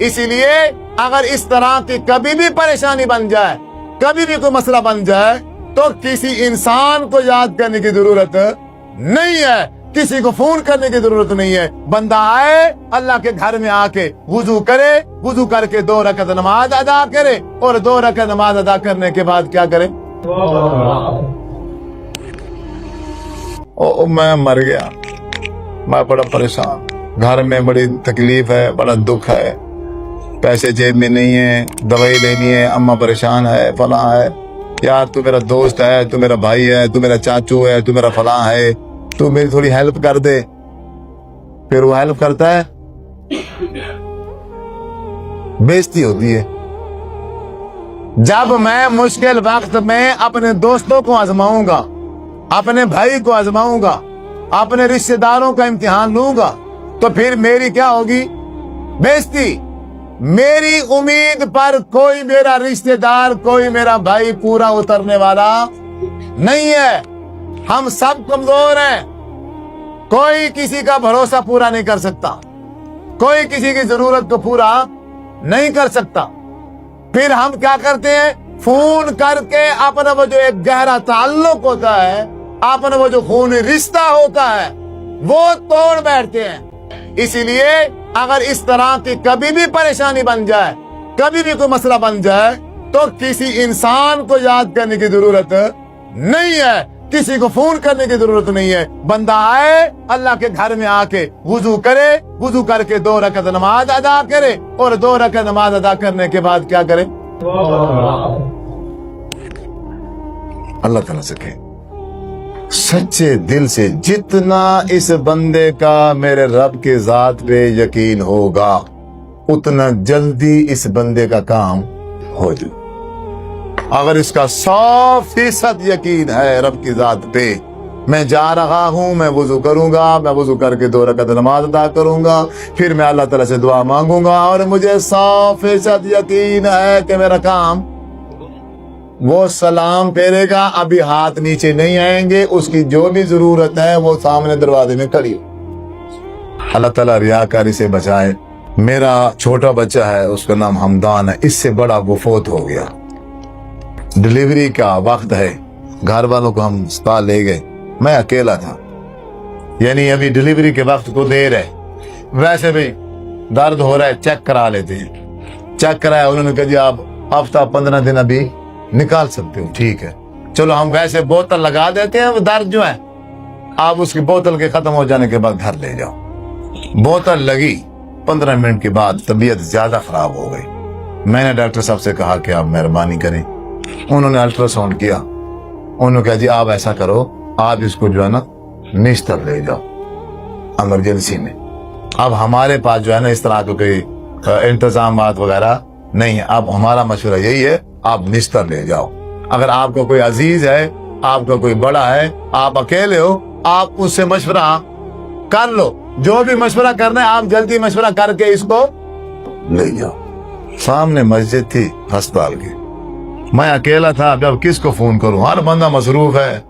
इसी लिए अगर इस तरह की कभी भी परेशानी बन जाए, कभी भी कोई मसला बन जाए, तो किसी इंसान को याद करने की जरूरत नहीं है, किसी को फोन करने की जरूरत नहीं है। बंदा आए अल्लाह के घर में आके वुजू करे, वुजू करके 2 रकअत नमाज अदा करे, और 2 रकअत नमाज अदा करने के बाद क्या करे? ओ मैं मर गया, मैं बड़ा परेशान, घर में बड़ी तकलीफ है, बड़ा दुख है, पैसे जेब में नहीं है, दवाई लेनी है, अम्मा परेशान है, फलां है, यार तू मेरा दोस्त है, तू मेरा भाई है, तू मेरा चाचू है, तू मेरा फलां है, तू मेरी थोड़ी हेल्प कर दे। फिर वो हेल्प करता है, बेइज्जती होती है। जब मैं मुश्किल वक्त में अपने दोस्तों को आजमाऊंगा, अपने भाई को आजमाऊंगा, अपने रिश्तेदारों का इम्तिहान लूंगा, तो फिर मेरी क्या होगी? बेइज्जती। मेरी उम्मीद पर कोई मेरा रिश्तेदार, कोई मेरा भाई पूरा उतरने वाला नहीं है। हम सब कमजोर हैं, कोई किसी का भरोसा पूरा नहीं कर सकता, कोई किसी की जरूरत को पूरा नहीं कर सकता। फिर हम क्या करते हैं? फोन करके अपना वो जो एक गहरा ताल्लुक होता है, अपना वो जो खूनी रिश्ता होता है, वो तोड़ बैठते हैं। इसीलिए अगर इस तरह की कभी भी परेशानी बन जाए, कभी भी कोई मसला बन जाए, तो किसी इंसान को याद करने की जरूरत नहीं है, किसी को फोन करने की जरूरत नहीं है। बंदा आए अल्लाह के घर में आके वुजू करे, वुजू करके 2 रकअत नमाज अदा करे, और 2 रकअत नमाज अदा करने के बाद क्या करे? अल्लाह ताला से कहे सच्चे दिल से, जितना इस बंदे का मेरे रब के जात पे यकीन होगा, उतना जल्दी इस बंदे का काम हो जाए। अगर इसका 100% यकीन है रब की जात पे, मैं जा रहा हूं, मैं वुजू करूंगा, मैं वुजू करके 2 रकअत नमाज अदा करूंगा, फिर मैं अल्लाह ताला से दुआ मांगूंगा, और मुझे 100% यकीन है कि मेरा काम, वो सलाम फेरेगा, अभी हाथ नीचे नहीं आएंगे, उसकी जो भी जरूरत है वो सामने दरवाजे में खड़ी हो। अल्लाह ताला रियाकारी से बचाए। मेरा छोटा बच्चा है, उसका नाम हमदान है, इससे बड़ा वो फौत हो गया। डिलीवरी का वक्त है, घर वालों को हम अस्पताल ले गए, मैं अकेला था, यानी अभी डिलीवरी के वक्त को देर है, वैसे भी दर्द हो रहा है, चेक करा लेते हैं। चेक कराया, उन्होंने कहा जी आप हफ्ता 15 दिन अभी निकाल सकते हो। ठीक है, चलो हम वैसे बोतल लगा देते हैं, वो दर्द जो है आप उसकी बोतल के खत्म हो जाने के बाद घर ले जाओ। बोतल लगी, 15 मिनट के बाद तबीयत ज्यादा खराब हो गई। मैंने डॉक्टर साहब से कहा कि आप मेहरबानी करें, उन्होंने अल्ट्रासाउंड किया, उन्होंने कहा जी आप ऐसा करो, आप इसको जो है ना निश्तर ले जाओ इमरजेंसी में। अब हमारे पास जो है ना इस तरह के कोई इंतजाम वगैरह नहीं है। अब हमारा मशवरा यही है, आप निश्तर ले जाओ। अगर आपका कोई अजीज है, आपका कोई बड़ा है, आप अकेले हो, आप उससे मशवरा कर लो, जो भी मशवरा करना है आप जल्दी मशवरा करके इसको ले जाओ। सामने मस्जिद थी अस्पताल की, मैं अकेला था, अब किसको फोन करूं, हर बंदा मसरूफ है।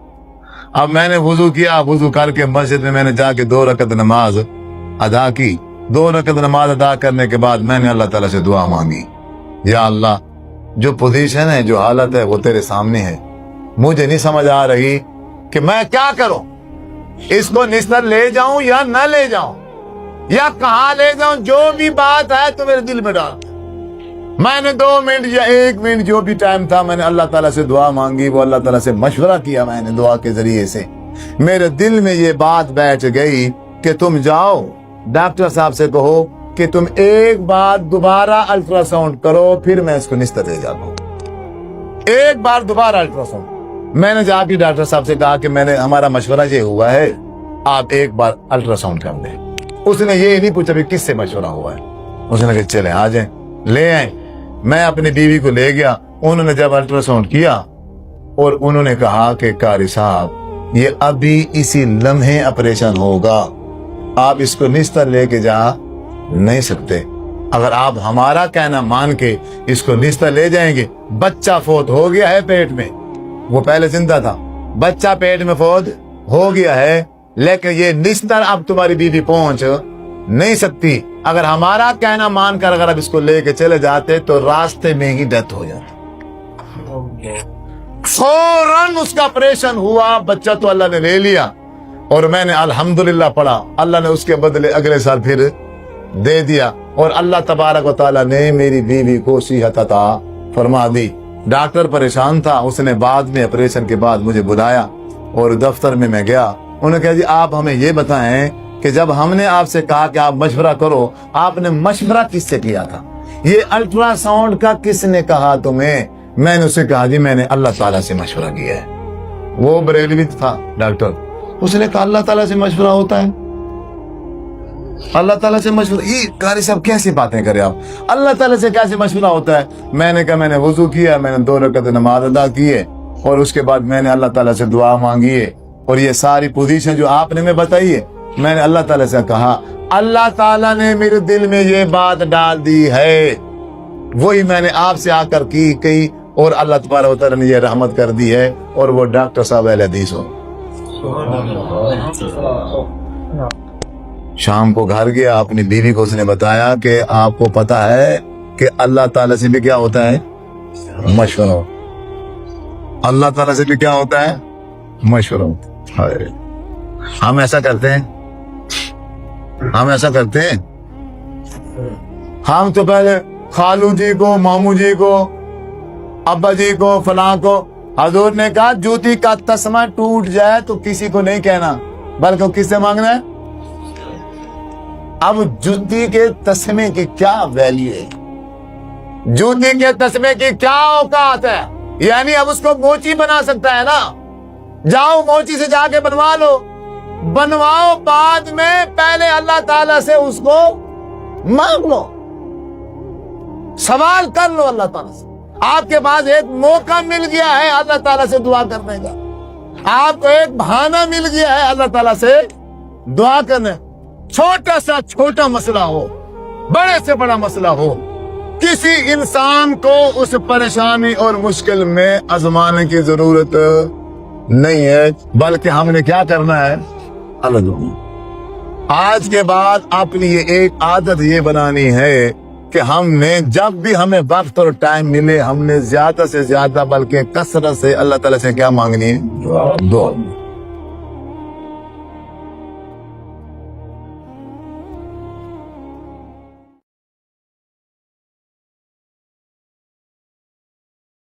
अब मैंने वुजू किया, वुजू करके मस्जिद में मैंने जाके 2 रकअत नमाज अदा की। 2 रकअत नमाज अदा करने के बाद मैंने अल्लाह ताला से दुआ मांगी, या अल्लाह जो पोजीशन है, जो हालत है वो तेरे सामने है, मुझे नहीं समझ आ रही कि मैं क्या करूं, इसको निस्तर ले जाऊं या न ले जाऊं, या कहां ले जाऊं, जो भी बात है तो मेरे दिल में डाल। मैंने 2 मिनट या 1 मिनट जो भी टाइम था, मैंने अल्लाह ताला से दुआ मांगी, वो अल्लाह ताला से मशवरा किया मैंने दुआ के जरिए से। मेरे दिल में ये बात बैठ गई कि तुम जाओ डॉक्टर साहब से कहो कि तुम एक बार दोबारा अल्ट्रासाउंड करो, फिर मैं इसको निस्तर ले जाता हूं। एक बार दोबारा अल्ट्रासाउंड। मैंने जाके डॉक्टर साहब से कहा कि मैंने हमारा मशवरा ये हुआ है, आप एक बार अल्ट्रासाउंड कर दें। उसने ये नहीं पूछा भी किससे मशवरा हुआ है, उसने कहा चले आ जाए, ले आए। मैं अपनी बीवी को ले गया, उन्होंने जब अल्ट्रासाउंड किया और उन्होंने कहा कि कारी साहब ये अभी इसी लम्हे ऑपरेशन होगा, आप इसको निस्तर लेके जा नहीं सकते। अगर आप हमारा कहना मान के इसको निस्तर ले जाएंगे, बच्चा फौत हो गया है पेट में, वो पहले जिंदा था, बच्चा पेट में फौत हो गया है, लेकिन ये निस्तर अब तुम्हारी बीवी पहुंच नहीं सकती। اگر ہمارا کہنا مان کر اگر اب اس کو لے کے چلے جاتے تو راستے میں ہی ڈیتھ ہو جاتی. فوراً اس کا آپریشن ہوا, بچہ تو اللہ نے لے لیا, اور میں نے الحمدللہ پڑھا, اللہ نے اس کے بدلے اگلے سال پھر دے دیا, اور اللہ تبارک و تعالیٰ نے میری بیوی کو صحت عطا فرما دی. ڈاکٹر پریشان تھا, اس نے بعد میں آپریشن کے بعد مجھے بلایا اور دفتر میں گیا. انہوں نے کہا جی آپ ہمیں یہ بتائیں کہ جب ہم نے آپ سے کہا کہ آپ مشورہ کرو, آپ نے مشورہ کس سے کیا تھا؟ یہ الٹرا ساؤنڈ کا کس نے کہا تمہیں؟ میں نے اسے کہا جی میں نے اللہ تعالیٰ سے مشورہ کیا ہے. وہ بریلوی تھا ڈاکٹر, اس نے کہا اللہ تعالیٰ سے مشورہ ہوتا ہے؟ اللہ تعالیٰ سے مشورہ, یہ قاری صاحب کیسی باتیں کرے آپ, اللہ تعالیٰ سے کیسے مشورہ ہوتا ہے؟ میں نے کہا میں نے وضو کیا, میں نے 2 رکعت نماز ادا کی ہے, اور اس کے بعد میں نے اللہ تعالیٰ سے دعا مانگی ہے, اور یہ ساری پوزیشن جو آپ نے میں بتائی ہے میں نے اللہ تعالیٰ سے کہا, اللہ تعالیٰ نے میرے دل میں یہ بات ڈال دی ہے, وہی میں نے آپ سے آ کر کہی, اور اللہ تبارک و تعالیٰ نے یہ رحمت کر دی ہے, اور وہ ڈاکٹر صاحب اہل حدیث ہو. شام کو گھر گیا, اپنی بیوی کو اس نے بتایا کہ آپ کو پتا ہے کہ اللہ تعالیٰ سے بھی کیا ہوتا ہے مشورہ, اللہ تعالیٰ سے بھی کیا ہوتا ہے مشورہ. ہم ایسا کرتے ہیں, ہم ایسا کرتے ہیں, ہم تو پہلے خالو جی کو, مامو جی کو, ابا جی کو, فلاں کو. حضور نے کہا جوتی کا تسمہ ٹوٹ جائے تو کسی کو نہیں کہنا, بلکہ کس سے مانگنا ہے. اب جوتی کے تسمے کی کیا ویلیو ہے, جوتی کے تسمے کی کیا اوقات ہے؟ یعنی اب اس کو موچی بنا سکتا ہے نا, جاؤ موچی سے جا کے بنوا لو, بنواؤ, بعد میں پہلے اللہ تعالیٰ سے اس کو مانگ لو, سوال کر لو اللہ تعالیٰ سے. آپ کے پاس ایک موقع مل گیا ہے اللہ تعالیٰ سے دعا کرنے کا, آپ کو ایک بہانہ مل گیا ہے اللہ تعالیٰ سے دعا کرنے. چھوٹا سا چھوٹا مسئلہ ہو, بڑے سے بڑا مسئلہ ہو, کسی انسان کو اس پریشانی اور مشکل میں آزمانے کی ضرورت نہیں ہے, بلکہ ہم نے کیا کرنا ہے, آج کے بعد اپنی یہ ایک عادت یہ بنانی ہے کہ ہم نے جب بھی ہمیں وقت اور ٹائم ملے, ہم نے زیادہ سے زیادہ بلکہ کثرت سے اللہ تعالیٰ سے کیا مانگنی ہے, دعا.